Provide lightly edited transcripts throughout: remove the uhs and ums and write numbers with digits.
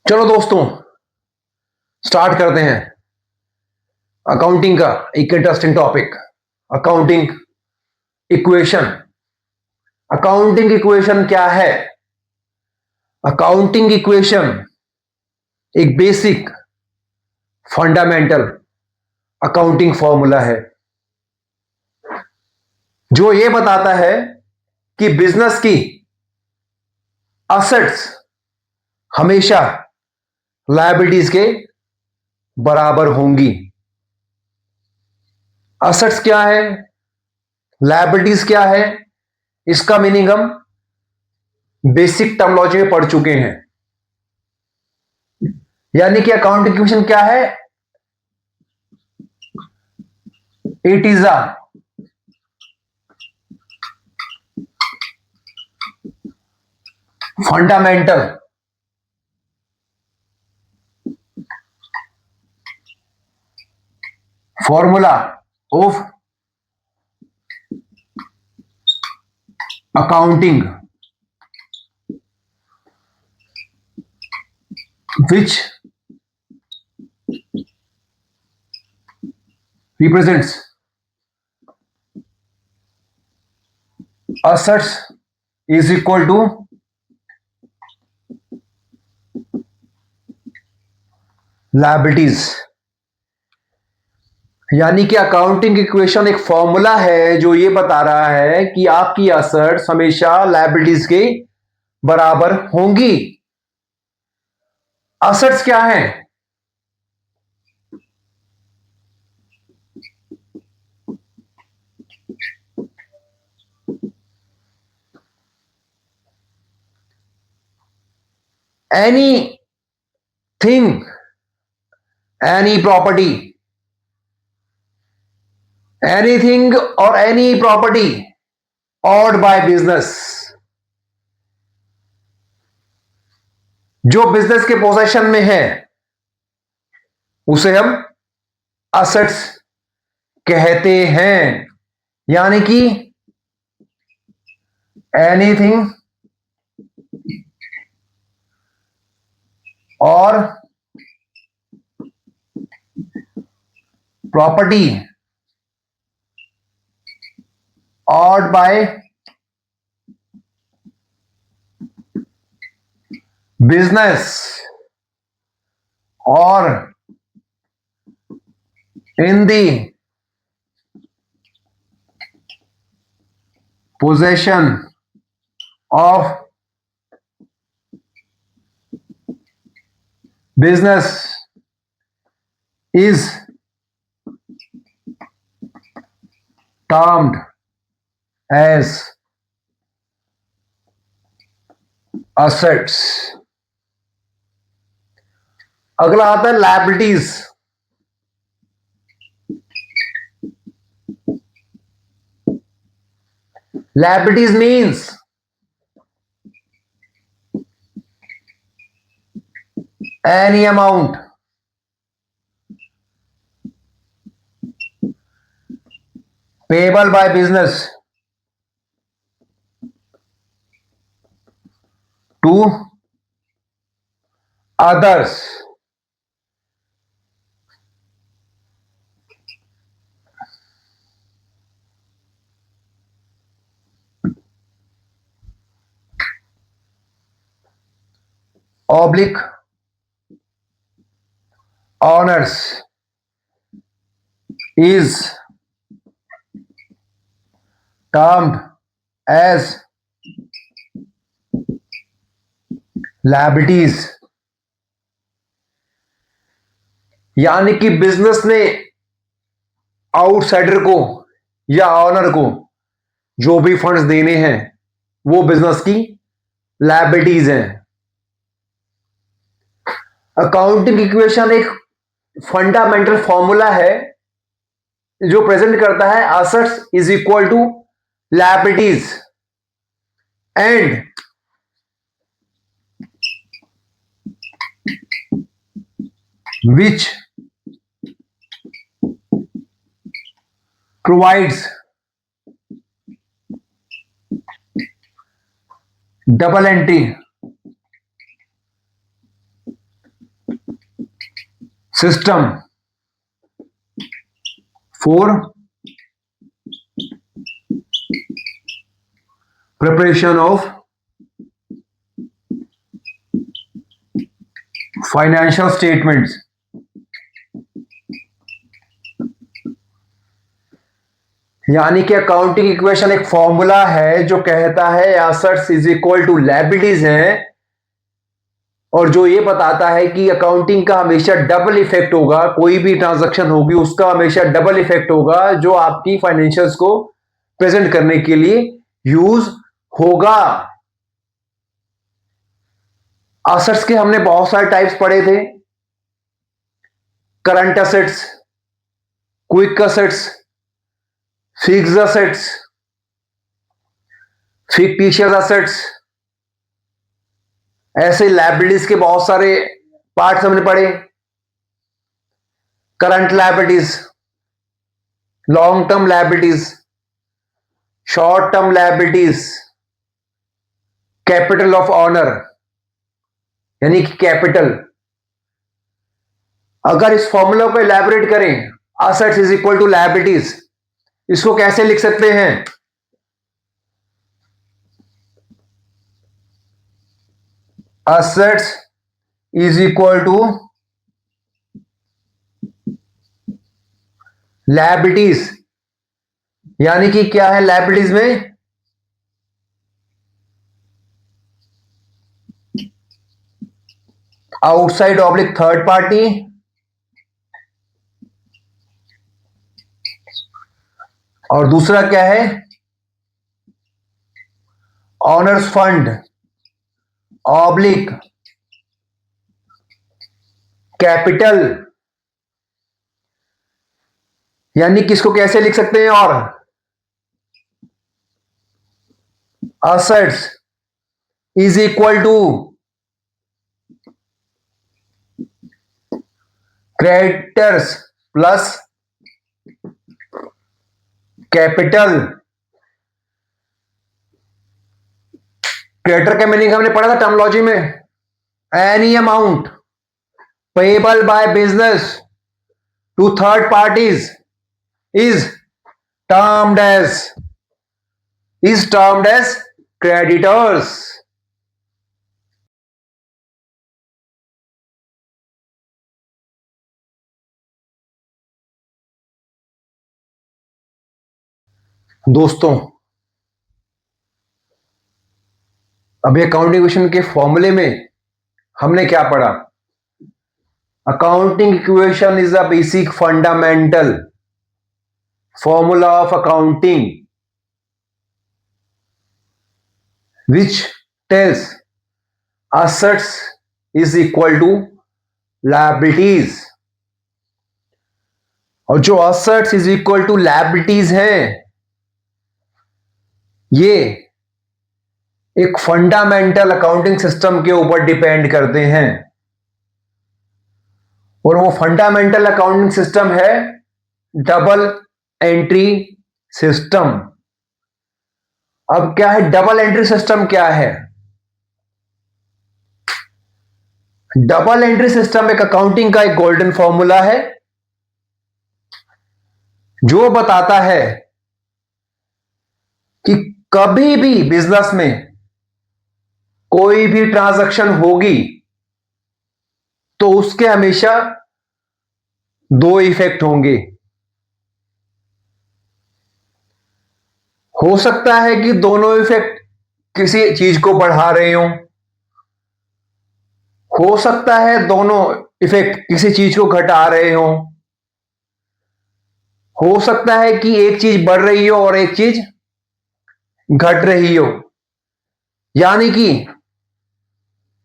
चलो दोस्तों, स्टार्ट करते हैं अकाउंटिंग का एक interesting topic. Accounting equation. Accounting equation क्या है? अकाउंटिंग इक्वेशन एक बेसिक फंडामेंटल अकाउंटिंग फॉर्मूला है जो यह बताता है कि बिजनेस की असेट्स हमेशा लायबिलिटीज के बराबर होंगी। असेट्स क्या है, लायबिलिटीज क्या है, इसका मीनिंग हम बेसिक टर्मोलॉजी में पढ़ चुके हैं। यानी कि अकाउंट इक्वेशन क्या है? It is a fundamental formula of accounting which represents assets is equal to liabilities। यानी कि अकाउंटिंग इक्वेशन एक फॉर्मूला है जो ये बता रहा है कि आपकी असेट्स हमेशा लायबिलिटीज के बराबर होंगी। असेट्स क्या है? Any thing, any property, anything और any property owned by business, जो बिजनेस के पोजेशन में है उसे हम असेट्स कहते हैं। यानी कि एनीथिंग और प्रॉपर्टी ऑर्ड बाय बिजनेस और in the possession of business is termed as assets. अगला आता है liabilities. Liabilities means any amount payable by business to others oblique owners is termed as liabilities। यानी कि बिजनेस ने outsider को या honour को जो भी फंड्स देने हैं वो बिजनेस की लायबिलिटीज हैं। अकाउंटिंग इक्वेशन एक फंडामेंटल फॉर्मूला है जो प्रेजेंट करता है assets is equal to liabilities and which provides double entry system for preparation of financial statements. यानी कि अकाउंटिंग इक्वेशन एक फॉर्मूला है जो कहता है assets is equal to liabilities है, और जो ये बताता है कि अकाउंटिंग का हमेशा डबल इफेक्ट होगा, कोई भी ट्रांजैक्शन होगी उसका हमेशा डबल इफेक्ट होगा जो आपकी फाइनेंशियल्स को प्रेजेंट करने के लिए यूज होगा। एसेट्स के हमने बहुत सारे टाइप्स पढ़े थे, current assets, quick assets, fixed assets, fictitious assets, ऐसे लायबिलिटीज के बहुत सारे पार्ट्स हमने पढ़े। Current liabilities, long term liabilities, short term liabilities, capital of owner यानी कि कैपिटल। अगर इस फॉर्मूला को इलैबोरेट करें, assets is equal to liabilities, इसको कैसे लिख सकते हैं? Assets is equal to liabilities, यानी कि क्या है लायबिलिटीज में? आउटसाइड ऑब्लिक थर्ड पार्टी, और दूसरा क्या है? Owners fund oblique capital. यानी किसको कैसे लिख सकते हैं? और assets is equal to creditors plus capital. Creditor का मीनिंग हमने पढ़ा था टर्मोलॉजी में, any amount payable by business to third parties is termed as creditors. दोस्तों, अभी अकाउंटिंग इक्वेशन के फॉर्मूले में हमने क्या पढ़ा? Accounting equation is a basic fundamental formula of accounting which tells assets is equal to liabilities, और जो assets is equal to liabilities हैं ये एक फंडामेंटल अकाउंटिंग सिस्टम के ऊपर डिपेंड करते हैं, और वो फंडामेंटल अकाउंटिंग सिस्टम है डबल एंट्री सिस्टम। अब क्या है डबल एंट्री सिस्टम? क्या है डबल एंट्री सिस्टम? एक अकाउंटिंग का एक गोल्डन फॉर्मूला है जो बताता है कि कभी भी बिजनेस में कोई भी ट्रांजैक्शन होगी तो उसके हमेशा दो इफेक्ट होंगे। हो सकता है कि दोनों इफेक्ट किसी चीज को बढ़ा रहे हो सकता है दोनों इफेक्ट किसी चीज को घटा रहे हो सकता है कि एक चीज बढ़ रही हो और एक चीज घट रही हो। यानी कि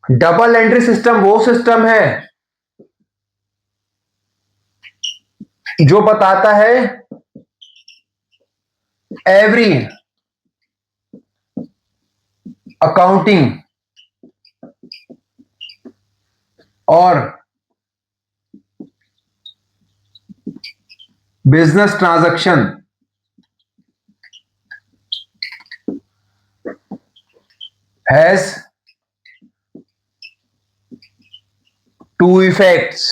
डबल एंट्री सिस्टम वो सिस्टम है जो बताता है एवरी अकाउंटिंग और business transaction has two effects,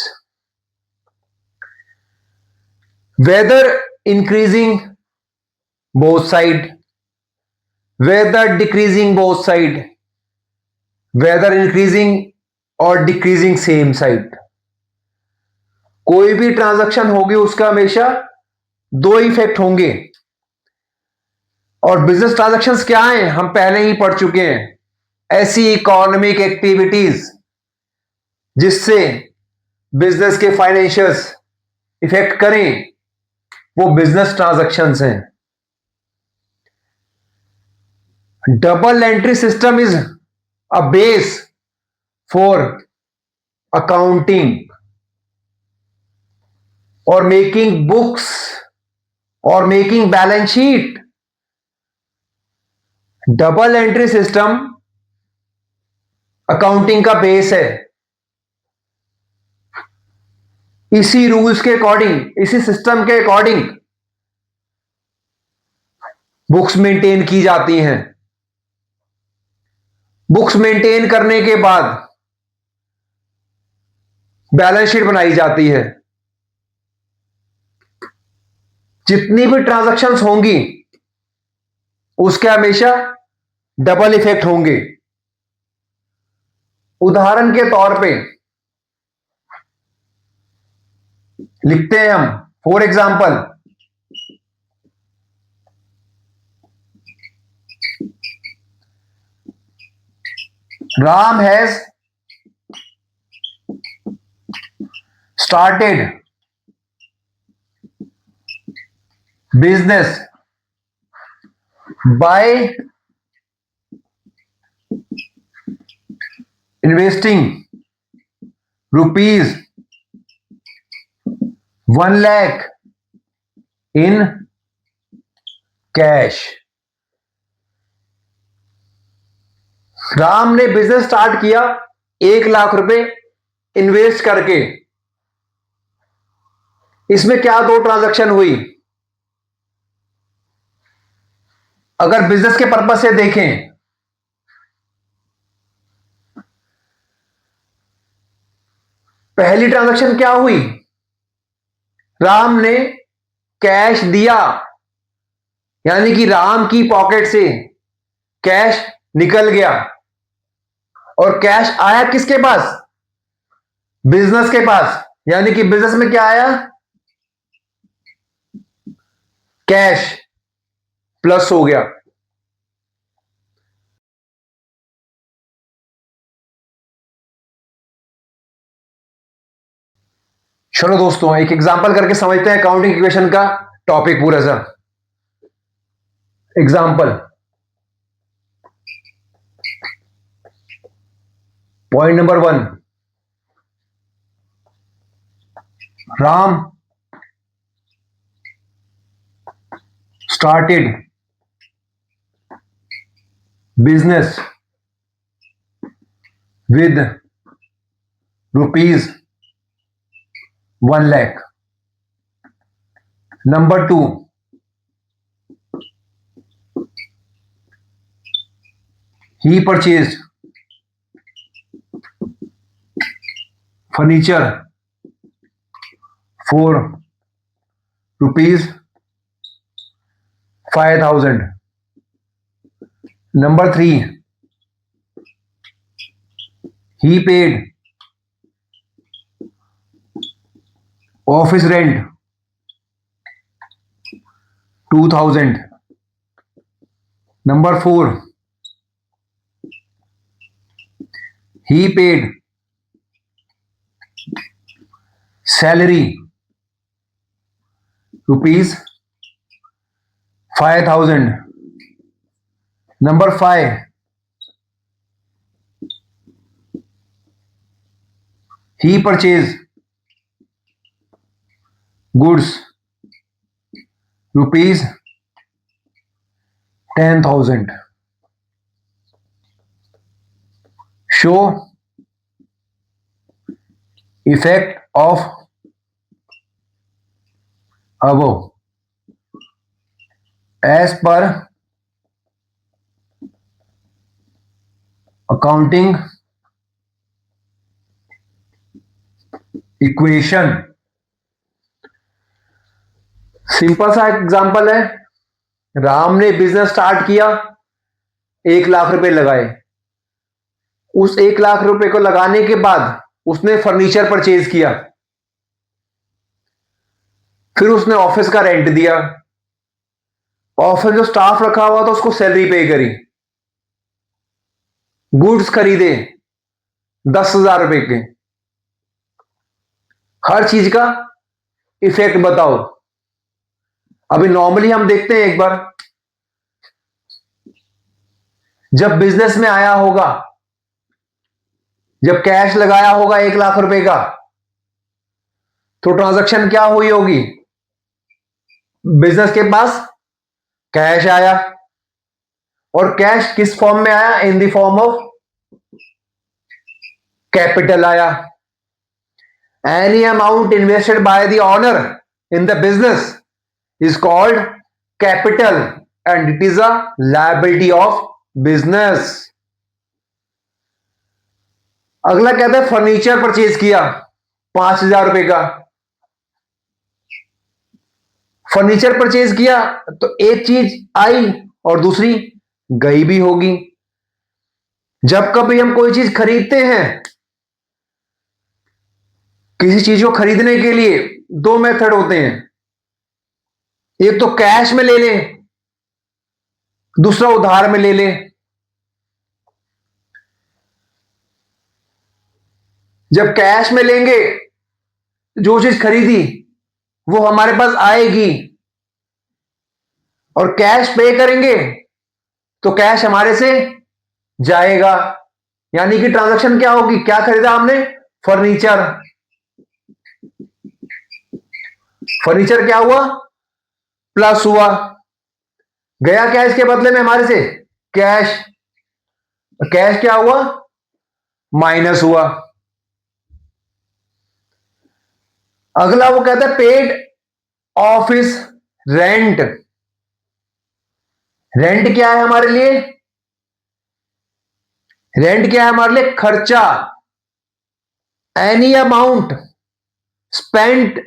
whether increasing both side, whether decreasing both side, whether increasing और डिक्रीजिंग सेम साइड। कोई भी ट्रांजैक्शन होगी उसका हमेशा दो इफेक्ट होंगे। और बिजनेस ट्रांजैक्शंस क्या हैं हम पहले ही पढ़ चुके हैं। ऐसी इकोनॉमिक एक्टिविटीज जिससे बिजनेस के फाइनेंशियल्स इफेक्ट करें वो बिजनेस ट्रांजैक्शंस हैं। Double entry system is a base for accounting और मेकिंग बुक्स और making balance sheet. Double entry system accounting का बेस है। इसी रूल्स के अकॉर्डिंग, इसी सिस्टम के अकॉर्डिंग बुक्स मेंटेन की जाती हैं। बुक्स मेंटेन करने के बाद बैलेंस शीट बनाई जाती है। जितनी भी ट्रांजैक्शंस होंगी उसके हमेशा डबल इफेक्ट होंगे। उदाहरण के तौर पे लिखते हैं हम, for example Ram has started business by investing rupees 1 lakh in cash। Ram ने बिजनेस स्टार्ट किया 1 लाख रुपए इन्वेस्ट करके। इसमें क्या दो ट्रांजैक्शन हुई? अगर बिजनेस के पर्पस से देखें, पहली ट्रांजैक्शन क्या हुई? राम ने कैश दिया, यानी कि राम की पॉकेट से कैश निकल गया। और कैश आया किसके पास? बिजनेस के पास। यानी कि बिजनेस में क्या आया? कैश प्लस हो गया। चलो दोस्तों एक एग्जांपल करके समझते हैं अकाउंटिंग इक्वेशन का टॉपिक पूरा सा। Example, point number 1, Ram started business with rupees 1 lakh। Number 2, he purchased furniture for rupees 5,000। Number 3, he paid office rent 2,000। Number 4, he paid salary rupees 5,000। Number 5, he purchased goods rupees 10,000। Show effect of above as per accounting equation। Simple सा example है, राम ने business start किया, 1 लाख रुपए लगाए। उस 1 लाख रुपए को लगाने के बाद उसने फर्नीचर परचेज किया, फिर उसने ऑफिस का रेंट दिया, ऑफिस जो स्टाफ रखा हुआ था उसको सैलरी पे करी, गुड्स खरीदे 10,000 रुपए के। हर चीज का इफेक्ट बताओ। अभी नॉर्मली हम देखते हैं, एक बार जब बिजनेस में आया होगा, जब कैश लगाया होगा 1 लाख रुपए का, तो ट्रांजैक्शन क्या हुई होगी? बिजनेस के पास कैश आया, और कैश किस फॉर्म में आया? In the form of capital आया। Any amount invested by the owner in the business is called capital and it is a liability of business। अगला कहता है फर्नीचर परचेज किया 5,000 रुपए का। फर्नीचर परचेज किया तो एक चीज आई और दूसरी गई भी होगी। जब कभी हम कोई चीज खरीदते हैं, किसी चीज को खरीदने के लिए दो मेथड होते हैं, एक तो कैश में ले लें, दूसरा उधार में ले लें। जब कैश में लेंगे, जो चीज खरीदी वो हमारे पास आएगी, और कैश पे करेंगे तो कैश हमारे से जाएगा। यानी कि ट्रांजैक्शन क्या होगी? क्या खरीदा हमने? फर्नीचर। फर्नीचर क्या हुआ? प्लस हुआ। गया क्या इसके बदले में हमारे से? कैश। कैश क्या हुआ? माइनस हुआ। अगला वो कहता है पेड ऑफिस रेंट। रेंट क्या है हमारे लिए? रेंट क्या है हमारे लिए? खर्चा। Any amount spent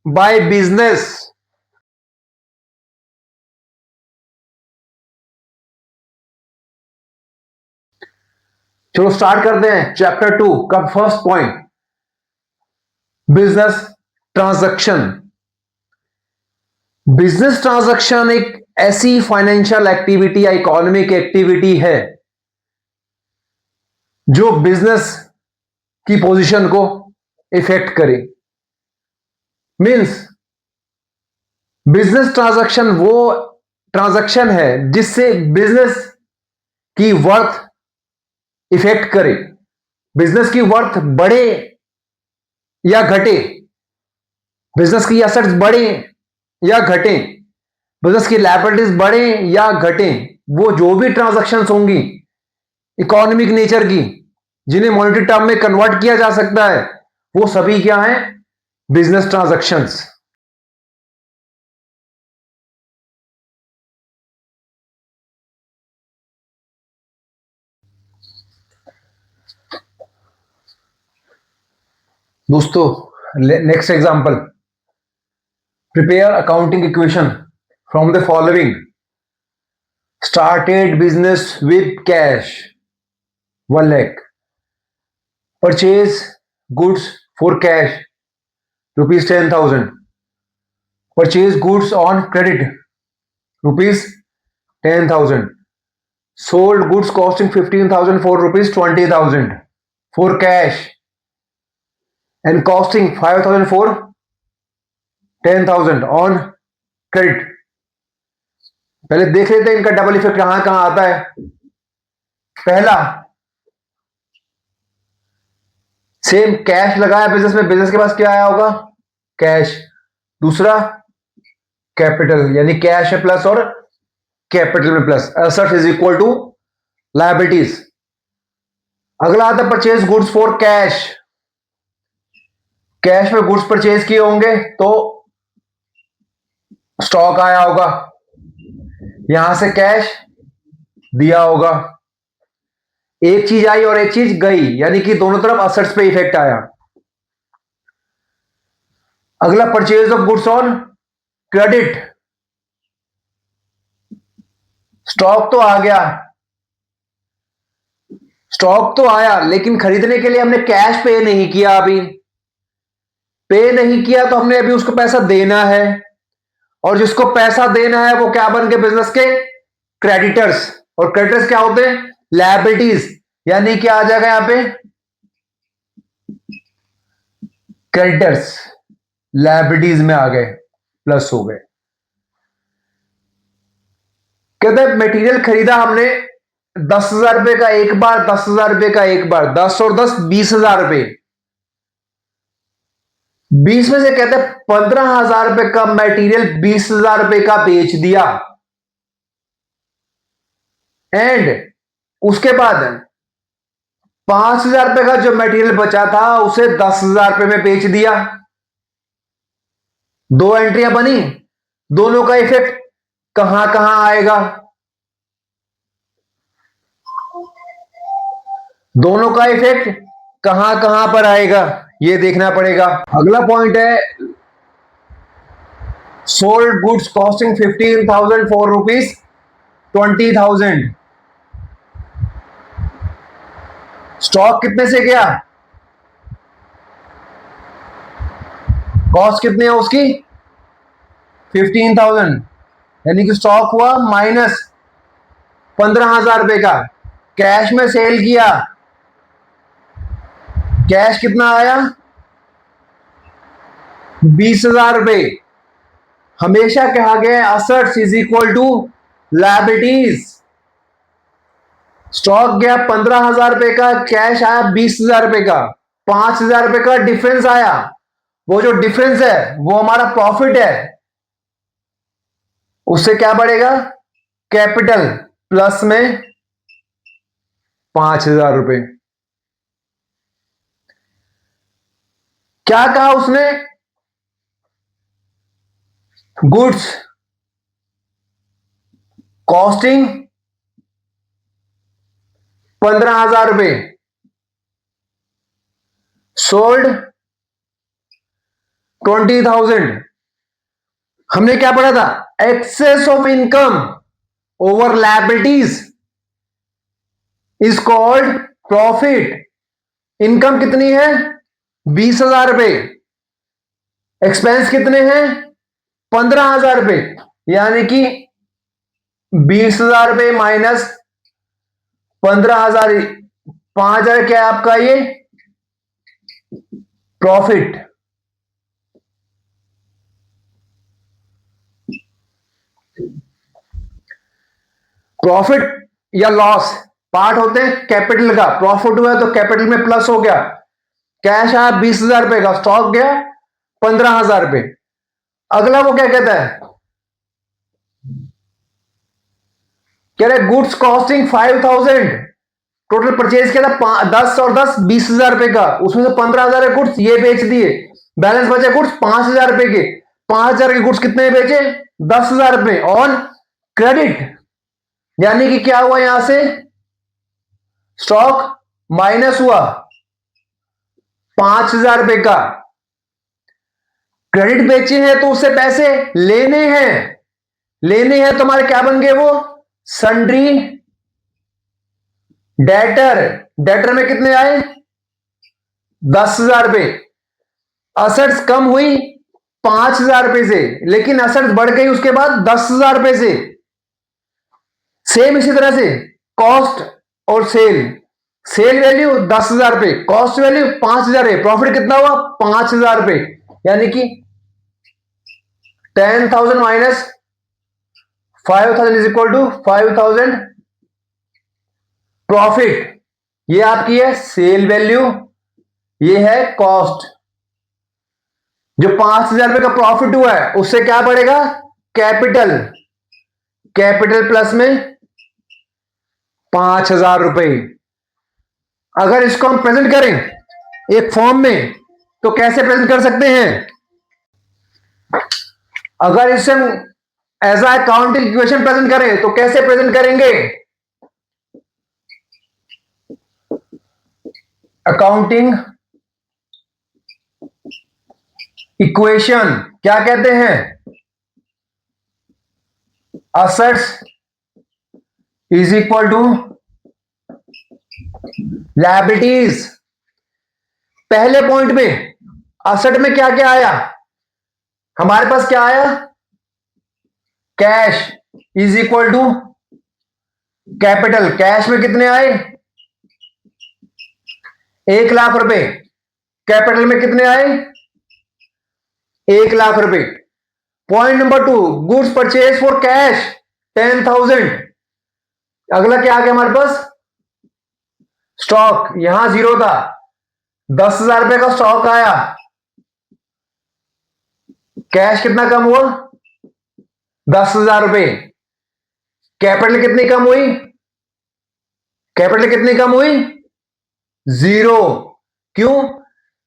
by business. चलो स्टार्ट करते हैं चैप्टर 2 का first point, business transaction. Business transaction एक ऐसी फाइनेंशियल एक्टिविटी या इकोनॉमिक एक्टिविटी है जो बिजनेस की पोजीशन को इफेक्ट करे। मींस बिजनेस ट्रांजैक्शन वो ट्रांजैक्शन है जिससे बिजनेस की वर्थ इफेक्ट करे। बिजनेस की वर्थ बढ़े या घटे, बिजनेस की एसेट्स बढ़े या घटे, बिजनेस की लायबिलिटीज बढ़े या घटे, वो जो भी ट्रांजैक्शंस होंगी इकोनॉमिक नेचर की, जिन्हें मॉनेटरी टर्म में कन्वर्ट किया जा सकता है, वो सभी क्या हैं? Business transactions. दोस्तों next example, prepare accounting equation from the following. Started business with cash 1 lakh, purchase goods for cash rupees 10,000, purchase goods on credit rupees 10,000, sold goods costing 15,000 for rupees 20,000 for cash and costing 5,000 for 10,000 on credit। पहले देख लेते हैं इनका double effect कहां कहां आता है। पहला, सेम कैश लगाया बिजनेस में, बिजनेस के पास क्या आया होगा? कैश। दूसरा कैपिटल, यानी कैश है प्लस और कैपिटल में plus, assets is equal to liabilities. अगला आता है purchase goods for cash. Cash में गुड्स परचेज किए होंगे तो स्टॉक आया होगा, यहां से कैश दिया होगा। एक चीज आई और एक चीज गई, यानी कि दोनों तरफ असेट्स पे इफेक्ट आया। अगला purchase of goods on credit, stock तो आ गया, स्टॉक तो आया, लेकिन खरीदने के लिए हमने कैश पे नहीं किया, अभी पे नहीं किया तो हमने अभी उसको पैसा देना है, और जिसको पैसा देना है वो क्या बन गए बिजनेस के क्रेडिटर्स, और क्रेडिटर्स क्या होते हैं लायबिलिटीज, यानी क्या आ जाएगा यहां पे क्रेडिटर्स लायबिलिटीज में आ गए, प्लस हो गए। कहते हैं मटेरियल खरीदा हमने 10,000 रुपए का एक बार, 10,000 रुपए का एक बार, 10 और 10 20,000 रुपए, 20 में से कहते हैं 15,000 रुपए का मटेरियल 20,000 रुपए का बेच दिया, एंड उसके बाद 5,000 रुपए का जो मटेरियल बचा था उसे 10,000 रुपए में बेच दिया। दो एंट्रियां बनी, दोनों का इफेक्ट कहां कहां आएगा, दोनों का इफेक्ट कहां कहां पर आएगा ये देखना पड़ेगा। अगला पॉइंट है sold goods costing 15,000 for rupees 20,000, stock कितने से गया, कॉस्ट कितनी है उसकी 15,000, यानी कि स्टॉक हुआ माइनस 15,000 रुपए का, कैश में सेल किया, कैश कितना आया 20,000 रुपए। हमेशा कहा गया assets is equal to liabilities, stock गया 15,000 रुपए का, कैश आया 20,000 रुपए का, 5,000 रुपए का डिफरेंस आया, वो जो डिफरेंस है वो हमारा प्रॉफिट है, उससे क्या बढ़ेगा कैपिटल प्लस में 5,000 रुपए। क्या कहा उसने गुड्स कॉस्टिंग 15,000 रुपए, सोल्ड 20,000। हमने क्या पढ़ा था excess of income over liabilities is called profit. Income कितनी है 20,000 रुपए, एक्सपेंस कितने हैं 15,000 रुपए, यानी कि 20,000 रुपए माइनस 15,000, 5,000 क्या है आपका ये प्रॉफिट। प्रॉफिट या लॉस पार्ट होते हैं कैपिटल का, प्रॉफिट हुआ तो कैपिटल में प्लस हो गया, कैश आया 20,000 रुपए का, स्टॉक गया 15,000 रुपए। अगला वो क्या कहता है कह रहे गुड्स कॉस्टिंग 5,000, टोटल परचेज किया था 10 और 10 20,000 रुपए का, उसमें से 15,000 गुड्स ये बेच दिए, बैलेंस बचे गुड्स 5,000 रुपए के, 5,000 के गुड्स कितने बेचे 10,000 रुपए ऑन क्रेडिट, यानी कि क्या हुआ यहां से स्टॉक माइनस हुआ 5,000 रुपए का, क्रेडिट बेचे हैं तो उससे पैसे लेने हैं, लेने हैं तो हमारे क्या बन गए वो सन्ड्री डेटर, डेटर में कितने आए 10,000 रुपए, असेट्स कम हुई 5,000 रुपए से, लेकिन असेट्स बढ़ गई उसके बाद 10,000 रुपए से। सेम इसी तरह से कॉस्ट और सेल, सेल वैल्यू 10,000 रुपए, कॉस्ट वैल्यू 5,000 है, प्रॉफिट कितना हुआ 5,000 रुपए, यानी कि 10,000 minus 5,000 is equal to 5,000 profit. ये आपकी है सेल वैल्यू, ये है कॉस्ट। जो 5,000 रुपए का प्रॉफिट हुआ है उससे क्या बढ़ेगा कैपिटल, कैपिटल प्लस में 5,000 रुपए। अगर इसको हम प्रेजेंट करें एक फॉर्म में तो कैसे प्रेजेंट कर सकते हैं, अगर इसे हम एज अकाउंटिंग इक्वेशन प्रेजेंट करें तो कैसे प्रेजेंट करेंगे, अकाउंटिंग इक्वेशन क्या कहते हैं assets is equal to liabilities. पहले पॉइंट में असेट में क्या क्या आया, हमारे पास क्या आया, cash is equal to capital. Cash में कितने आए, 1,00,000 रुपए। कैपिटल में कितने आए, 1,00,000 रुपए। Point number 2, goods purchase for cash 10,000। अगला क्या आ गया हमारे पास, स्टॉक। यहां 0 था, 10,000 रुपए का स्टॉक आया। कैश कितना कम हुआ, 10,000 रुपए। कैपिटल कितनी कम हुई, कैपिटल कितनी कम हुई, 0। क्यों,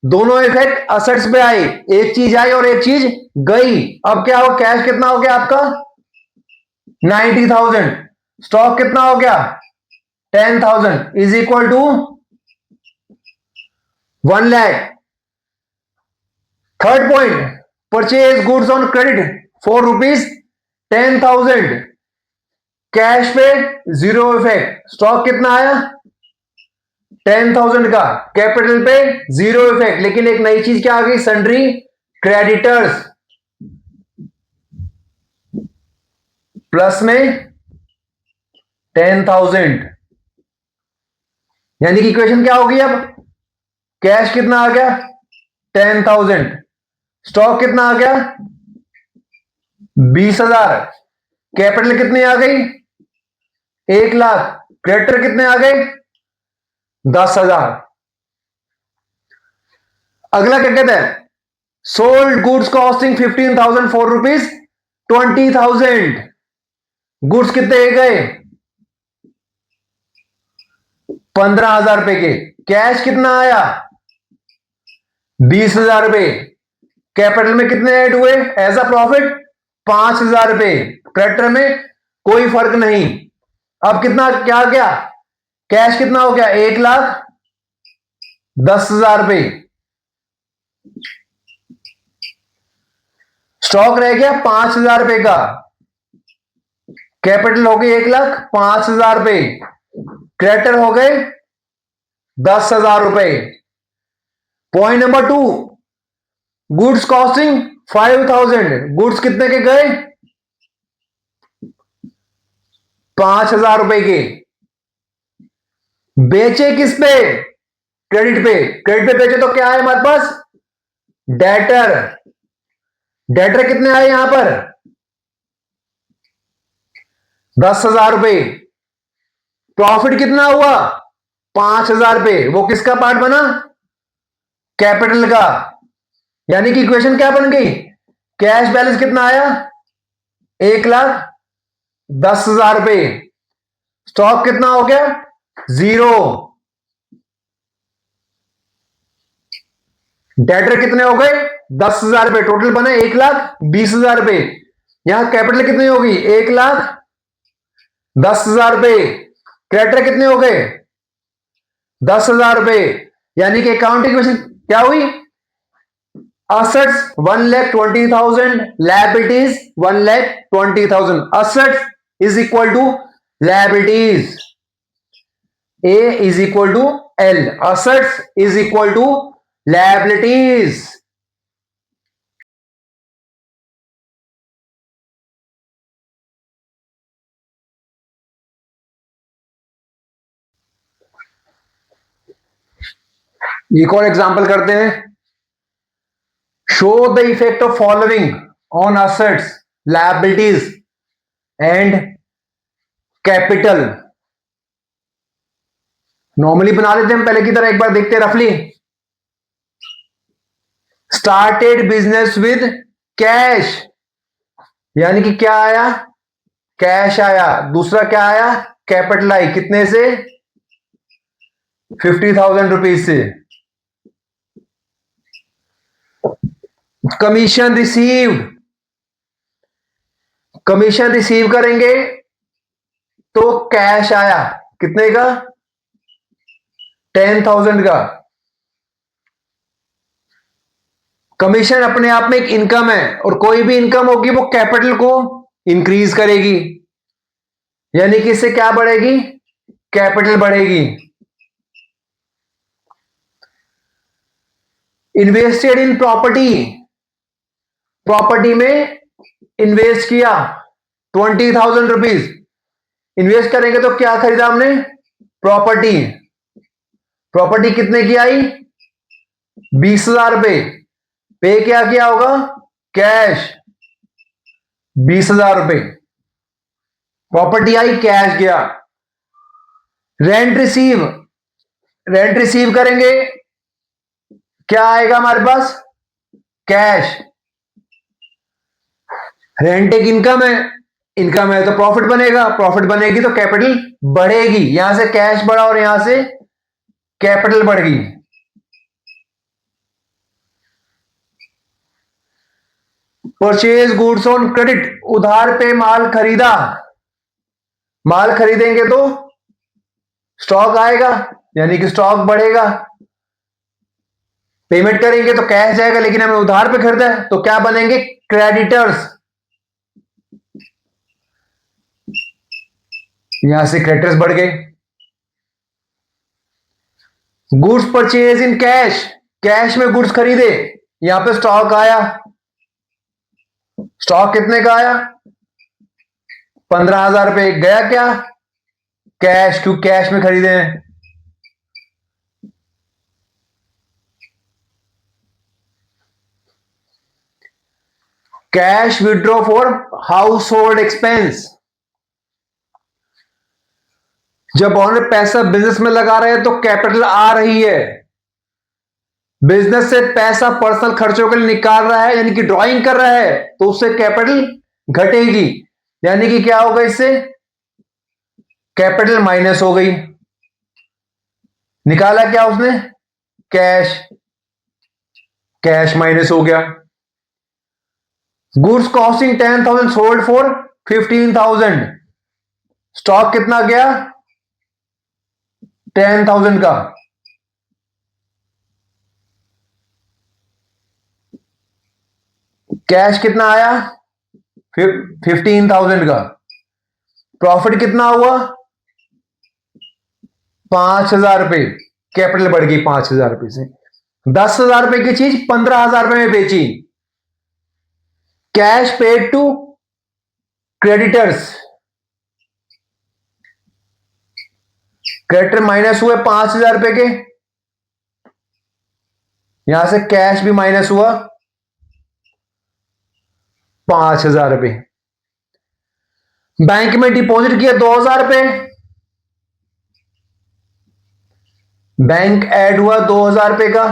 दोनों इफेक्ट असेट्स पे आए, एक चीज आई और एक चीज गई। अब क्या हो, कैश कितना हो गया आपका 90,000, स्टॉक कितना हो गया 10,000 is equal to 1,00,000। Third point, purchase goods on credit for ₹10,000। Cash पे 0 इफेक्ट, स्टॉक कितना आया 10,000 का, कैपिटल पे 0 इफेक्ट। लेकिन एक नई चीज क्या आ गई, सन्ड्री क्रेडिटर्स प्लस में 10,000। यानी कि इक्वेशन क्या होगी, अब कैश कितना आ गया 10,000, स्टॉक कितना आ गया 20,000, कैपिटल कितनी आ गई 1,00,000, क्रेडिटर कितने आ गए 10,000। अगला क्या कहते हैं, sold goods costing 15,000 for ₹20,000। Goods कितने गए 15,000 रुपए के। कैश कितना आया 20,000 रुपए। कैपिटल में कितने ऐड हुए एज अ प्रॉफिट 5,000 रुपए। क्रेडिटर में कोई फर्क नहीं। अब कितना क्या गया, कैश कितना हो गया 1,10,000 रुपए। स्टॉक रह गया 5,000 रुपए का, कैपिटल हो गई 1,05,000 रुपए, क्रेडिटर हो गए 10,000 रुपए। Point number 2, goods costing 5,000। Goods कितने के गए 5,000 रुपए के। बेचे किस पे, क्रेडिट पे। क्रेडिट पे बेचे तो क्या है हमारे पास डेटर। डेटर कितने आए यहां पर 10,000 रुपए। प्रॉफिट कितना हुआ 5,000 रुपए, वो किसका पार्ट बना कैपिटल का। यानी कि इक्वेशन क्या बन गई, कैश बैलेंस कितना आया 1,10,000 रुपए, स्टॉक कितना हो गया 0, डेटर कितने हो गए 10,000 रुपए, टोटल बने 1,20,000 रुपए। यहां कैपिटल कितनी होगी 1,10,000 रुपए, क्रेडिटर कितने हो गए 10,000 रुपए। यानी कि अकाउंटिंग इक्वेशन क्या हुई, assets 1,20,000, liabilities 1,20,000। assets is equal to liabilities, A is equal to L, assets is equal to liabilities। एक और एग्जांपल करते हैं, show the effect of following on assets, liabilities and capital. Normally बना लेते हैं पहले की तरह, एक बार देखते हैं रफली। स्टार्टेड बिजनेस विद कैश, यानी कि क्या आया कैश आया। दूसरा क्या आया कैपिटल आई, कितने से 50,000 रुपीज से। कमीशन रिसीव्ड, कमीशन रिसीव करेंगे तो कैश आया कितने का 10,000 का। कमीशन अपने आप में एक इनकम है, और कोई भी इनकम होगी वो कैपिटल को इंक्रीज करेगी, यानी कि इससे क्या बढ़ेगी, कैपिटल बढ़ेगी। इन्वेस्टेड इन प्रॉपर्टी, प्रॉपर्टी में इन्वेस्ट किया 20,000 रुपीज, इन्वेस्ट करेंगे तो क्या खरीदा हमने, प्रॉपर्टी। प्रॉपर्टी कितने की आई, 20,000 रुपए। पे क्या किया होगा, कैश, 20,000 रुपए। प्रॉपर्टी आई, कैश गया। रेंट रिसीव, रेंट रिसीव करेंगे, क्या आएगा हमारे पास, कैश। रेंट एक इनकम है, इनकम है तो प्रॉफिट बनेगा, प्रॉफिट बनेगी तो कैपिटल बढ़ेगी। यहां से कैश बढ़ा और यहां से कैपिटल बढ़ गई। परचेज गुड्स ऑन क्रेडिट, उधार पे माल खरीदा, माल खरीदेंगे तो स्टॉक आएगा, यानी कि स्टॉक बढ़ेगा। पेमेंट करेंगे तो कैश जाएगा, लेकिन हमें उधार पे खरीदा है तो क्या बनेंगे, क्रेडिटर्स। यहां से क्रेडिटर्स बढ़ गए। Goods purchase in cash, cash में गुड्स खरीदे, यहां पे स्टॉक आया। स्टॉक कितने का आया, 15,000 रुपए। गया क्या, कैश, क्यों कैश में खरीदे हैं। Cash withdraw for house hold expense, जब ऑनर पैसा बिजनेस में लगा रहे हैं तो कैपिटल आ रही है। बिजनेस से पैसा पर्सनल खर्चों के लिए निकाल रहा है, यानी कि ड्राइंग कर रहा है, तो उससे कैपिटल घटेगी। यानी कि क्या होगा, इससे कैपिटल माइनस हो गई। निकाला क्या उसने, कैश, कैश माइनस हो गया। Goods costing 10,000 sold for 15,000, stock कितना गया, 10,000 का। कैश कितना आया, 15,000 का। प्रॉफिट कितना हुआ, 5,000 रुपए। कैपिटल बढ़ गई 5,000 रुपए से। 10,000 रुपए की चीज 15,000 रुपए में बेची। Cash paid to creditors, creditor minus हुए 5,000 रुपए के, यहां से कैश भी माइनस हुआ 5,000 रुपए। बैंक में डिपॉजिट किया 2,000 रुपए, बैंक ऐड हुआ 2,000 रुपए का,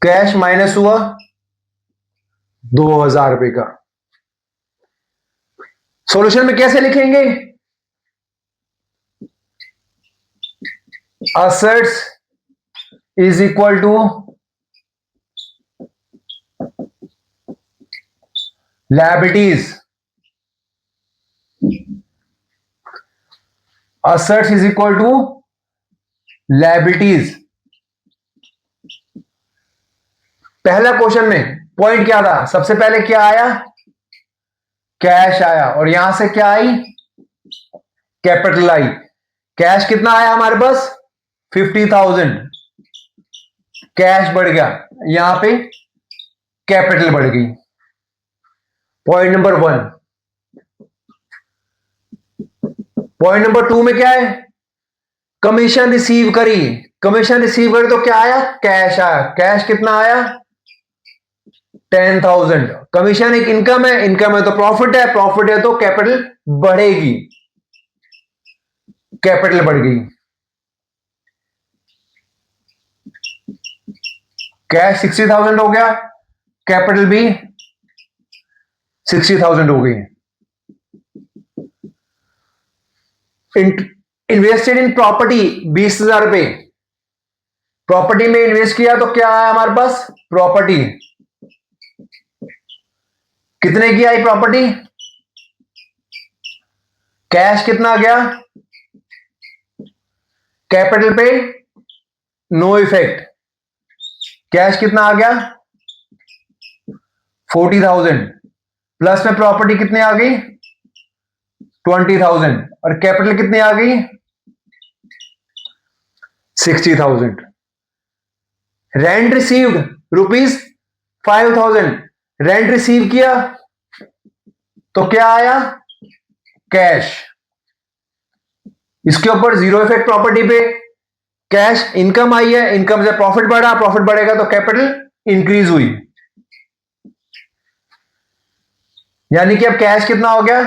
कैश माइनस हुआ 2,000 रुपए का। सॉल्यूशन में कैसे लिखेंगे, assets is equal to liabilities, assets is equal to liabilities. पहला क्वेश्चन में पॉइंट क्या था, सबसे पहले क्या आया, कैश आया, और यहां से क्या आई, कैपिटल आई। कैश कितना आया हमारे पास, 50,000, कैश बढ़ गया, यहां पे कैपिटल बढ़ गई। Point number 1। पॉइंट नंबर 2 में क्या है, कमीशन रिसीव करी, कमीशन रिसीव करी तो क्या आया, कैश आया। कैश कितना आया, 10,000। कमीशन एक इनकम है, इनकम है तो प्रॉफिट है, प्रॉफिट है तो कैपिटल बढ़ेगी, कैपिटल बढ़ गई। कैश 60,000 हो गया, कैपिटल भी 60,000 हो गई। इन्वेस्टेड इन प्रॉपर्टी 20,000 रुपए, प्रॉपर्टी में इन्वेस्ट किया तो क्या आया हमारे पास, प्रॉपर्टी। कितने की आई प्रॉपर्टी, कैश कितना गया, कैपिटल पे नो इफेक्ट, कैश कितना आ गया 40,000, प्लस में प्रॉपर्टी कितनी आ गई 20,000 और कैपिटल कितनी आ गई 60,000। रेंट रिसीव्ड ₹5,000, रेंट रिसीव किया तो क्या आया कैश। इसके ऊपर जीरो इफेक्ट प्रॉपर्टी पे कैश इनकम आई है, इनकम से प्रॉफिट बढ़ा, प्रॉफिट बढ़ेगा तो कैपिटल इंक्रीज हुई, यानी कि अब कैश कितना हो गया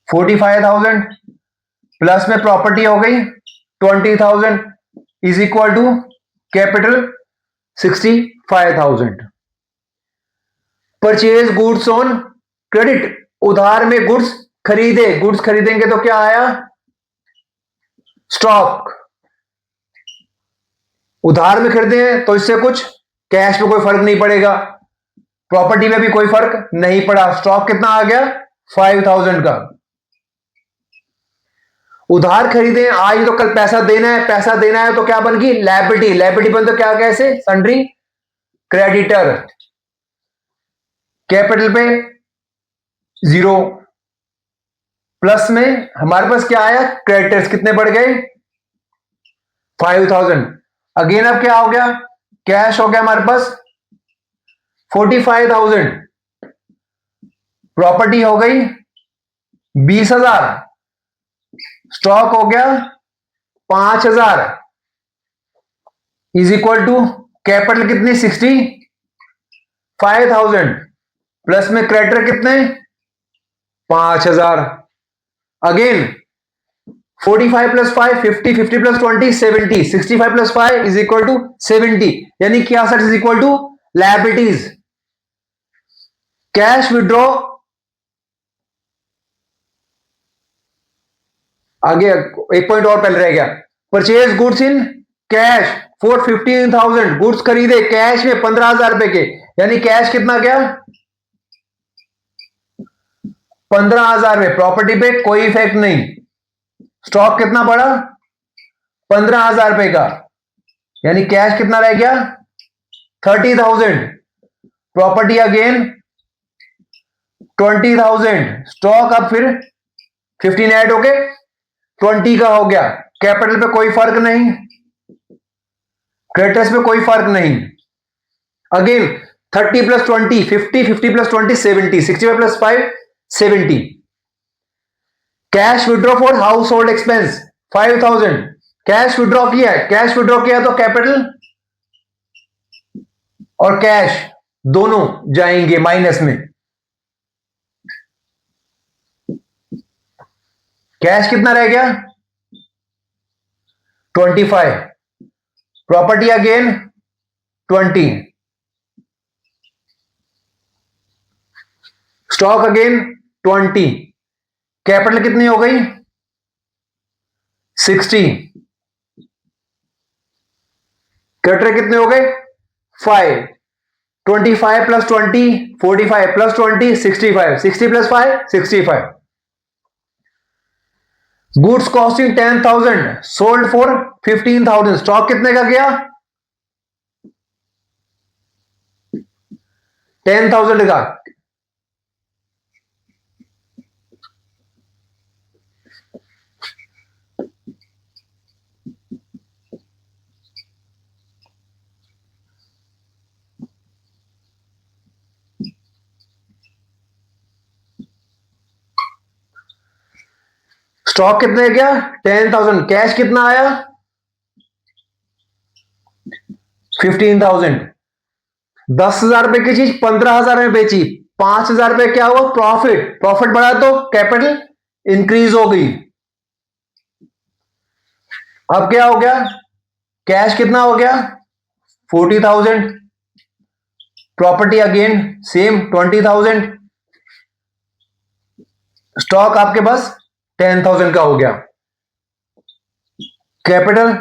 45,000 प्लस में प्रॉपर्टी हो गई 20,000 is equal to capital 65,000। Purchase goods on credit, उधार में गुड्स खरीदे, गुड्स खरीदेंगे तो क्या आया स्टॉक। उधार में खरीदे तो इससे कुछ कैश में कोई फर्क नहीं पड़ेगा, प्रॉपर्टी में भी कोई फर्क नहीं पड़ा। स्टॉक कितना आ गया 5,000 का। उधार खरीदे आज तो कल पैसा देना है, पैसा देना है तो क्या बन गई लायबिलिटी, लायबिलिटी बन तो क्या कैसे सन्ड्री क्रेडिटर। कैपिटल पे जीरो, प्लस में हमारे पास क्या आया क्रेडिटर्स कितने बढ़ गए 5,000। अगेन अब क्या हो गया कैश हो गया हमारे पास 45,000, प्रॉपर्टी हो गई 20,000, स्टॉक हो गया 5,000 इज इक्वल टू कैपिटल कितनी 65,000 प्लस में क्रेडिटर कितने 5,000। Again 45 plus 5 50, 50 plus 20 70, 65 plus 5 is equal to 70, यानी कि assets is equal to liabilities. Cash withdraw, आगे एक पॉइंट और पहले रह गया, purchase goods in cash for 15,000, goods खरीदे कैश में 15,000 रुपए के, यानी कैश कितना गया 15,000 में, प्रॉपर्टी पे कोई इफेक्ट नहीं। स्टॉक कितना बढ़ा 15,000 रुपए का, यानी कैश कितना रह गया 30,000, प्रॉपर्टी अगेन 20,000, स्टॉक अब फिर 15 ऐड हो गए 20 का हो गया। कैपिटल पे कोई फर्क नहीं, क्रेडिटर्स पे कोई फर्क नहीं। Again 30 plus 20 50, 50 plus 20 70, 65 plus 5 70। Cash withdraw for house hold expense 5,000, cash withdraw किया है, कैश विड्रॉ किया तो कैपिटल और कैश दोनों जाएंगे माइनस में। कैश कितना रह गया 25, property again 20, stock again 20, capital कितनी हो गई 60, क्रेडिटर कितने हो गए 5, 25 plus 20 45 plus 20 65, 60 plus 5 65। Goods costing 10,000 sold for 15,000, stock कितने का गया 10,000 का। स्टॉक कितने गया 10,000, कैश कितना आया 15,000। 10,000 रुपए की चीज 15,000 में बेची, 5,000 रुपए क्या हुआ प्रॉफिट, प्रॉफिट बढ़ा तो कैपिटल इंक्रीज हो गई। अब क्या हो गया कैश कितना हो गया 40,000, प्रॉपर्टी अगेन सेम 20,000, स्टॉक आपके पास 10,000 का हो गया, capital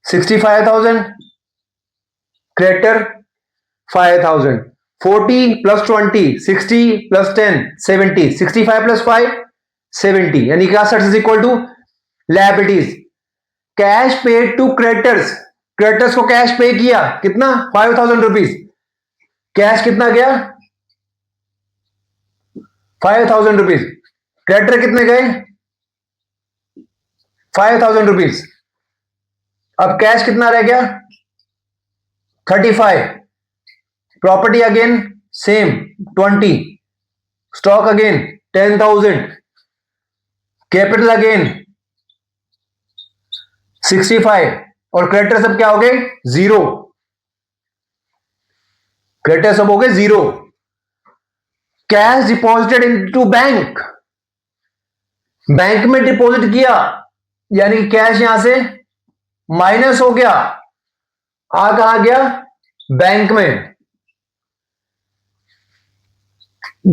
65,000, creditor 5,000, 40 plus 20 60 plus 10 70, 65 plus 5 70, यानी कि assets is equal to liabilities. Cash paid to creditors, creditors को कैश पे किया कितना 5,000 रुपीज, कैश कितना गया ₹5,000। क्रेडिटर कितने गए? ₹5,000। अब कैश कितना रह गया? 35। Property again same 20। Stock again 10,000। Capital again 65। और क्रेडिटर सब क्या हो गए? 0। क्रेडिटर सब हो गए 0। Cash deposited into bank, bank में डिपॉजिट किया, यानी कैश यहां से माइनस हो गया, आ कहां गया? बैंक में।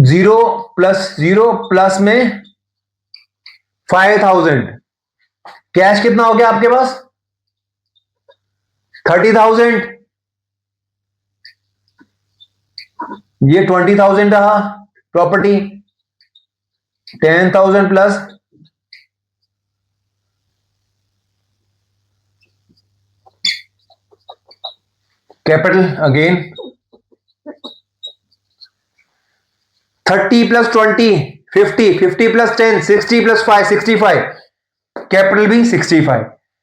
0 + 0 प्लस में 5,000। कैश कितना हो गया आपके पास? 30,000। ये 20,000 रहा। Property 10,000 plus capital again 30 + 20 50, 50 + 10 60 + 5 65। Capital भी 65,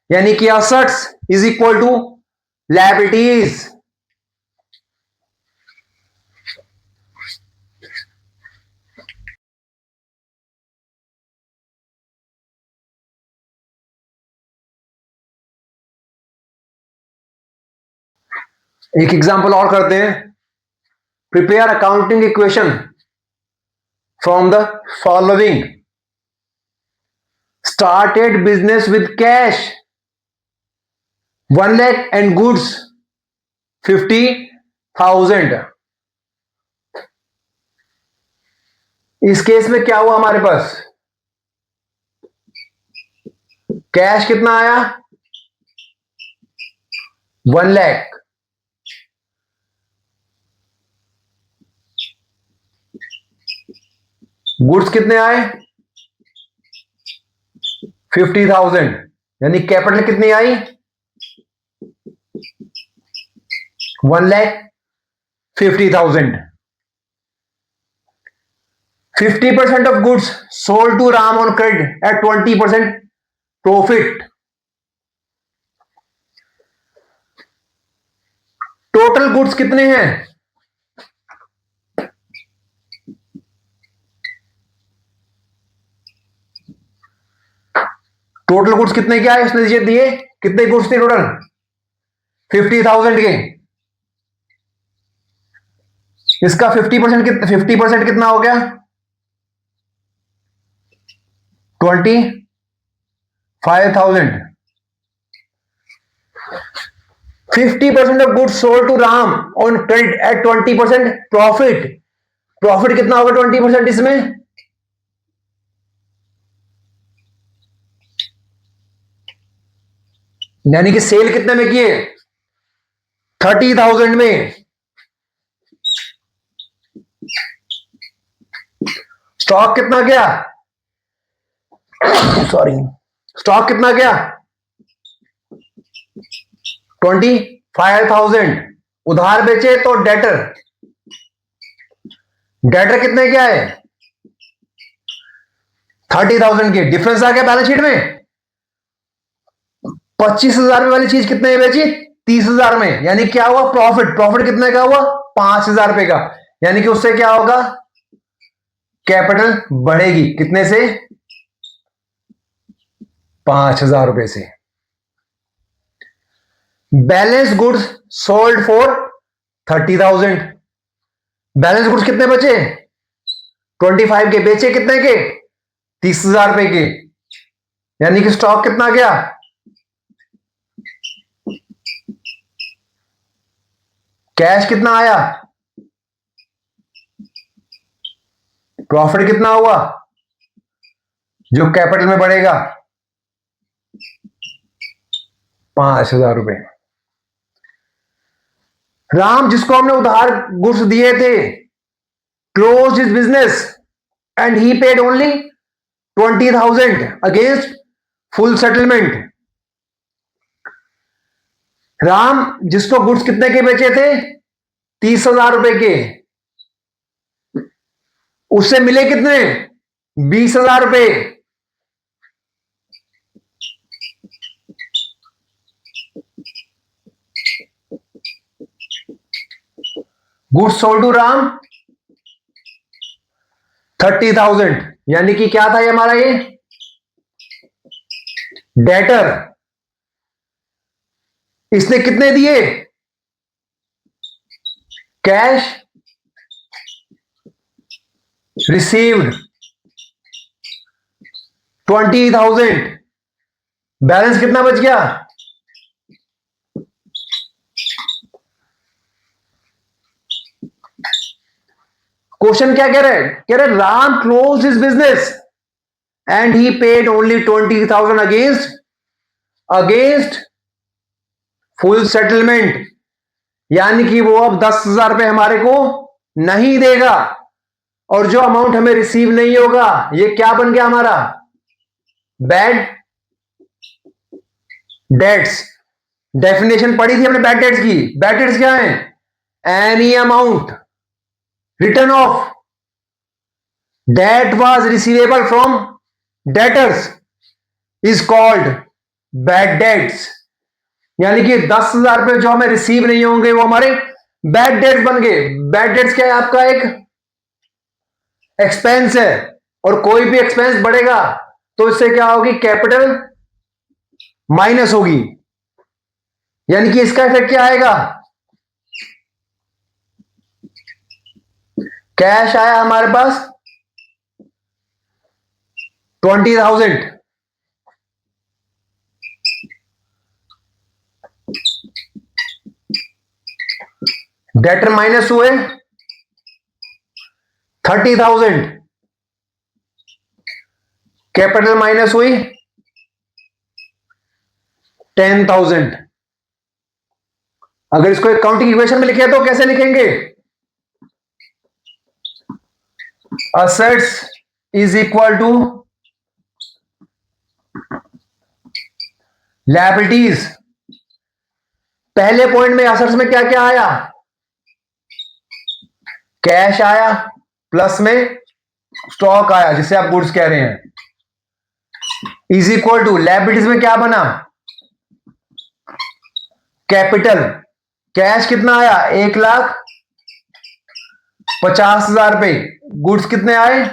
यानी कि assets is equal to liabilities. एक एग्जांपल और करते हैं। Prepare accounting equation from the following. Started business with cash 1 lakh and goods 50,000। इस केस में क्या हुआ हमारे पास? कैश कितना आया? 1 लाख। गुड्स कितने आए? 50,000। यानी कैपिटल कितनी आई? 1,50,000। 50% of goods sold to Ram on credit at 20% profit. Total goods कितने हैं? टोटल गुड्स कितने क्या है उसने दिए? कितने गुड्स थे टोटल? 50,000 के। इसका 50% कितना हो गया? 25,000। 50% of goods sold to Ram on credit at 20% profit. Profit कितना होगा 20% इसमें? यानी कि सेल कितने में किए? 30,000 में। स्टॉक कितना गया? सॉरी, स्टॉक कितना गया? 25,000। उधार बेचे तो डेटर, डेटर कितने क्या है? 30,000 के। डिफरेंस आ गया बैलेंस शीट में। 25,000 वाली चीज कितने में बेची? 30,000 में। यानी क्या हुआ? प्रॉफिट। प्रॉफिट कितने का हुआ? 5,000 रुपए का। यानी कि उससे क्या होगा? कैपिटल बढ़ेगी। कितने से? 5,000 रुपए से। Balance goods sold for 30,000। Balance goods कितने बचे? 25 के। बेचे कितने के? 30,000 रुपए के। यानी कि स्टॉक कितना गया? कैश कितना आया? प्रॉफिट कितना हुआ जो कैपिटल में बढ़ेगा? 5,000 रुपए। राम जिसको हमने उधार गुड्स दिए थे, close his business and he paid only 20,000 against full settlement. Ram जिसको गुड्स कितने के बेचे थे? 30,000 रुपए के। उससे मिले कितने? 20,000 रुपए। गुड्स सोल्ड टू राम 30,000, यानी कि क्या था ये हमारा, ये डेटर। इसने कितने दिए? कैश रिसीव्ड 20,000, बैलेंस कितना बच गया? क्वेश्चन क्या कह रहे हैं? कह रहे Ram close his business and he paid only 20,000 against full settlement, यानी कि वो अब 10,000 रुपए हमारे को नहीं देगा, और जो अमाउंट हमें रिसीव नहीं होगा ये क्या बन गया हमारा? Bad debts. डेफिनेशन पढ़ी थी हमने बैड डेट्स की। बैड डेट्स क्या है? Any amount return of that was receivable from debtors is called bad debts, यानी कि 10,000 रुपए जो हमें रिसीव नहीं होंगे वो हमारे बैड डेट्स बन गए। बैड डेट्स क्या है? आपका एक एक्सपेंस है, और कोई भी एक्सपेंस बढ़ेगा तो इससे क्या होगी? कैपिटल माइनस होगी, यानी कि इसका इफेक्ट क्या आएगा? कैश आया हमारे पास 20,000, डेटर माइनस हुए 30,000, कैपिटल माइनस हुई 10,000। अगर इसको अकाउंटिंग इक्वेशन में लिखे तो कैसे लिखेंगे? Assets is equal to liabilities. पहले पॉइंट में असेट्स में क्या क्या आया? कैश आया, प्लस में स्टॉक आया जिसे आप गुड्स कह रहे हैं, इज इक्वल टू लायबिलिटीज में क्या बना? कैपिटल। कैश कितना आया? 1,50,000 रुपए। गुड्स कितने आए?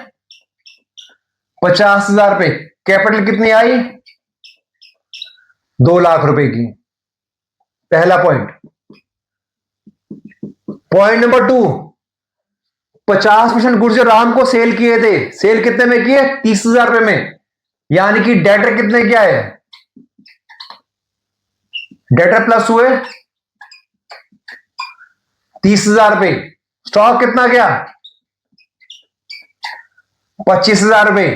50,000 रुपए। कैपिटल कितनी आई? 2 लाख रुपए की। पहला पॉइंट। पॉइंट नंबर 2, 50% गुड्स जो राम को सेल किए थे, सेल कितने में किए? 30,000 रुपए में, यानी कि डेटर कितने क्या है? डेटर प्लस हुए 30,000 रुपए। स्टॉक कितना गया? 25,000 रुपए।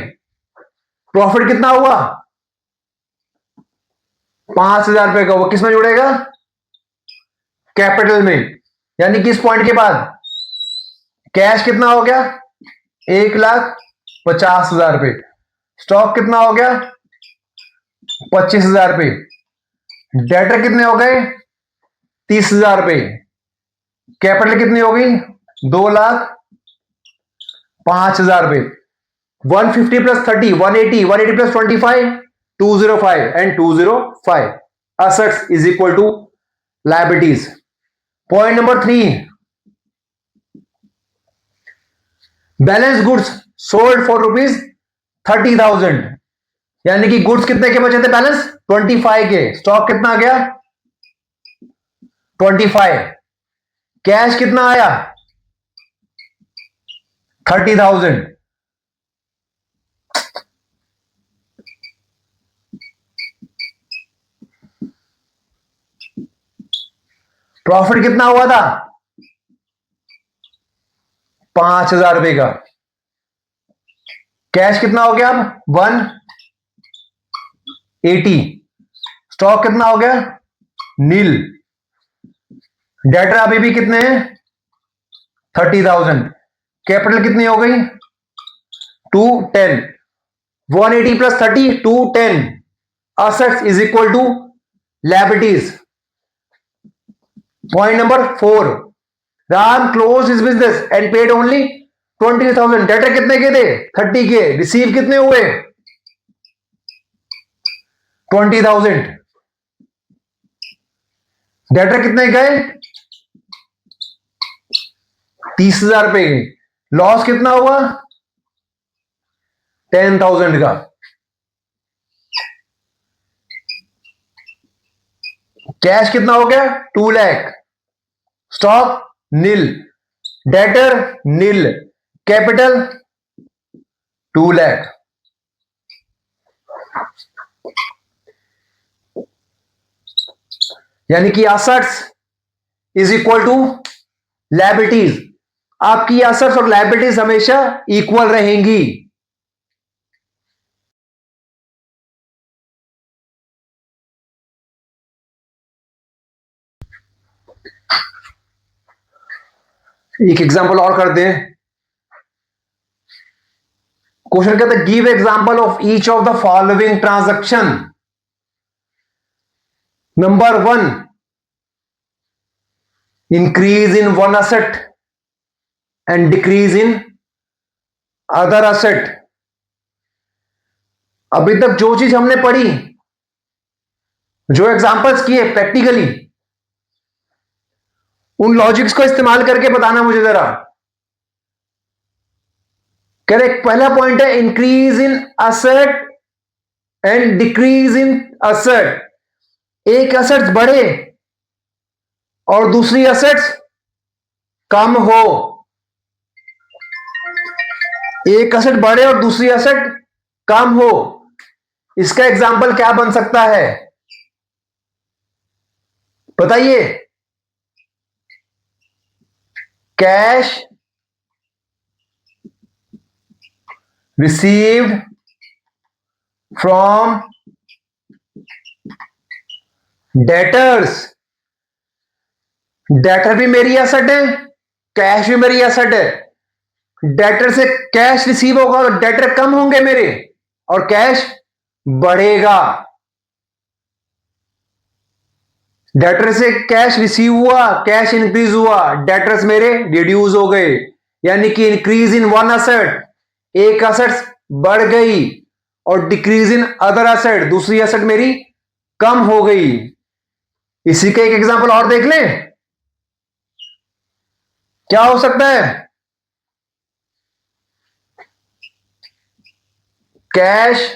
प्रॉफिट कितना हुआ? 5,000 रुपए का। वो किस में जुड़ेगा? कैपिटल में, यानी कि इस पॉइंट के बाद कैश कितना हो गया? 1,50,000 रुपए। स्टॉक कितना हो गया? 25,000 रुपए। डेटर कितने हो गए? 30,000 रुपए। कैपिटल कितनी हो गई? 2,05,000 रुपए। 150 plus 30 180, 180 plus 25 205 and 205। Assets is equal to liabilities. Point number 3, balance goods sold for ₹30,000, यानी कि गुड्स कितने के बचे थे? बैलेंस 25 के। स्टॉक कितना गया? 25। कैश कितना आया? 30,000। प्रॉफिट कितना हुआ था? 5,000 रुपए का। कैश कितना हो गया? अब 180। स्टॉक कितना हो गया? नील। डेटर अभी भी कितने हैं? 30,000। कैपिटल कितनी हो गई? 210। 180 plus 30 210। Assets is equal to liabilities. Point number 4, Ram close his business and paid only 20,000। Debtor कितने के थे? 30 के। रिसीव कितने हुए? 20,000। डेटर कितने गए? 30,000 रुपए के। लॉस कितना हुआ? 10,000 का। कैश कितना हो गया? 2 lakh. Stock nil, debtor nil, capital 2 lakh. यानी कि assets is equal to liabilities. आपकी एसेट्स और लायबिलिटीज हमेशा इक्वल रहेंगी। एक एग्जांपल और करते हैं। क्वेश्चन कहता है give example of each of the following transaction. Number 1, increase in one asset and decrease in other asset. अभी तक जो चीज हमने पढ़ी, जो एग्जांपल्स किए प्रैक्टिकली, उन लॉजिक्स को इस्तेमाल करके बताना मुझे जरा। कह रहे पहला पॉइंट है increase in asset and decrease in asset. एक एसेट्स बढ़े और दूसरी एसेट्स कम हो। एक एसेट बढ़े और दूसरी एसेट कम हो। इसका एग्जाम्पल क्या बन सकता है? बताइए। Cash received from debtors. Debtor भी मेरी एसेट है, कैश भी मेरी एसेट है। डेटर से कैश रिसीव होगा तो डेटर कम होंगे मेरे और कैश बढ़ेगा। डेटर से कैश रिसीव हुआ, कैश इंक्रीज हुआ, डेटर्स मेरे रिड्यूस हो गए। यानी कि इंक्रीज इन वन एसेट, एक एसेट बढ़ गई, और डिक्रीज इन अदर एसेट, दूसरी एसेट मेरी कम हो गई। इसी का एक एग्जांपल और देख लें। क्या हो सकता है? Cash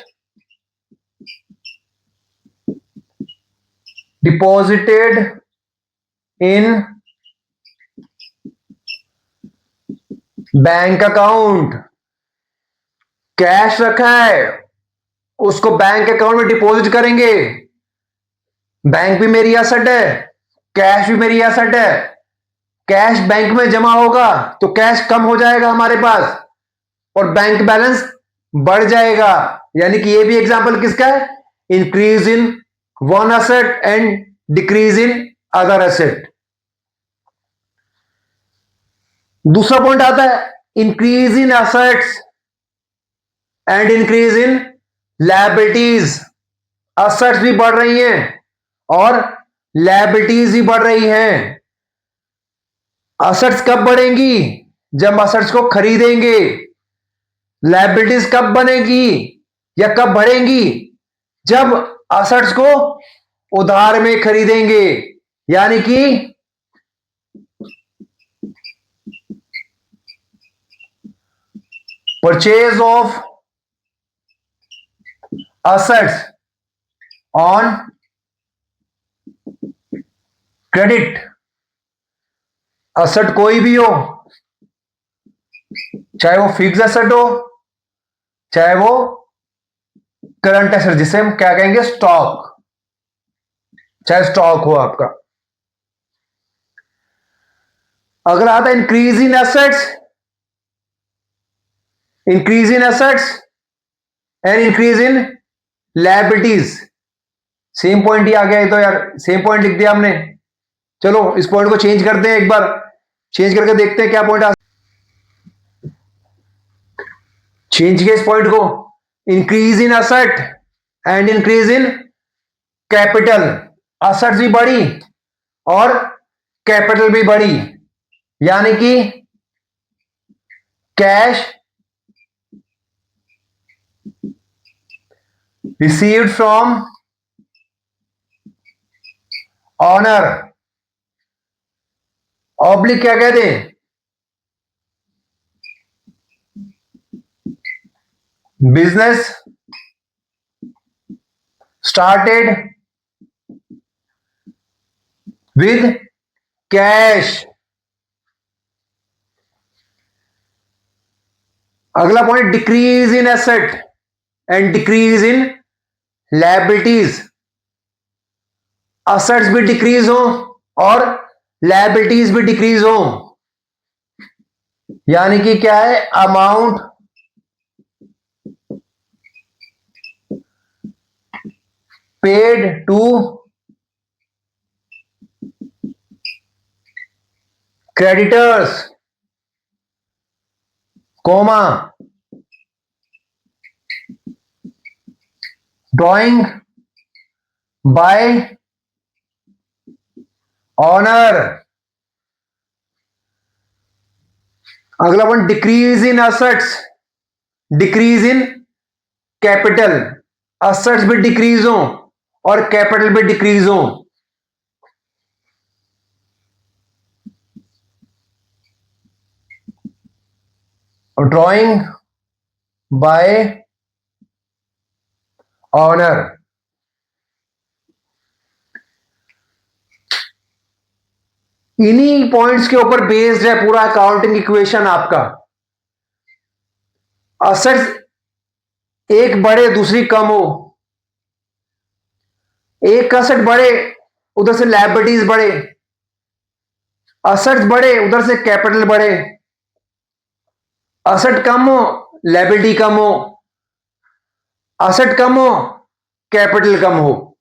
deposited in bank account. Cash रखा है, उसको बैंक अकाउंट में डिपॉजिट करेंगे। बैंक भी मेरी एसेट है, कैश भी मेरी एसेट है। कैश बैंक में जमा होगा तो कैश कम हो जाएगा हमारे पास और बैंक बैलेंस बढ़ जाएगा। यानी कि ये भी एग्जांपल किसका है? Increase in one asset and decrease in other asset. दूसरा पॉइंट आता है increase in assets and increase in liabilities. Assets भी बढ़ रही हैं और लायबिलिटीज भी बढ़ रही हैं। एसेट्स कब बढ़ेंगी? जब एसेट्स को खरीदेंगे। लायबिलिटीज कब बनेगी या कब बढ़ेंगी? जब एसेट्स को उधार में खरीदेंगे। यानी कि purchase of assets on credit. Asset कोई भी हो, चाहे वो फिक्स एसेट हो, चाहे वो करंट एसेट, जिसे हम क्या कहेंगे स्टॉक, चाहे स्टॉक हो आपका। अगर आता है increase in assets, increase in assets and increase in liabilities. Same point ही आ गया है तो यार, सेम पॉइंट लिख दिया हमने। चलो इस पॉइंट को चेंज करते हैं, एक बार चेंज करके देखते हैं क्या पॉइंट आ। चेंज किया इस पॉइंट को। Increase in asset and increase in capital. Assets भी बढ़ी और कैपिटल भी बढ़ी। यानी कि cash received from owner, oblique क्या कहते हैं, बिजनेस स्टार्टेड विद कैश। अगला point, decrease in asset and decrease in liabilities. Assets भी डिक्रीज हो और लायबिलिटीज भी डिक्रीज हो, यानी कि क्या है, amount paid to creditors, comma drawing by owner. अगला one, decrease in assets, decrease in capital. Assets भी डिक्रीज हो और कैपिटल भी डिक्रीज हो। और ड्रॉइंग बाय ऑनर। इन्हीं पॉइंट्स के ऊपर बेस्ड है पूरा अकाउंटिंग इक्वेशन आपका। असेट्स एक बढ़े दूसरी कम हो, एक असेट बढ़े उधर से लायबिलिटीज बढ़े, असेट्स बढ़े उधर से कैपिटल बढ़े, असेट कम हो लायबिलिटी कम हो, असेट कम हो कैपिटल कम हो।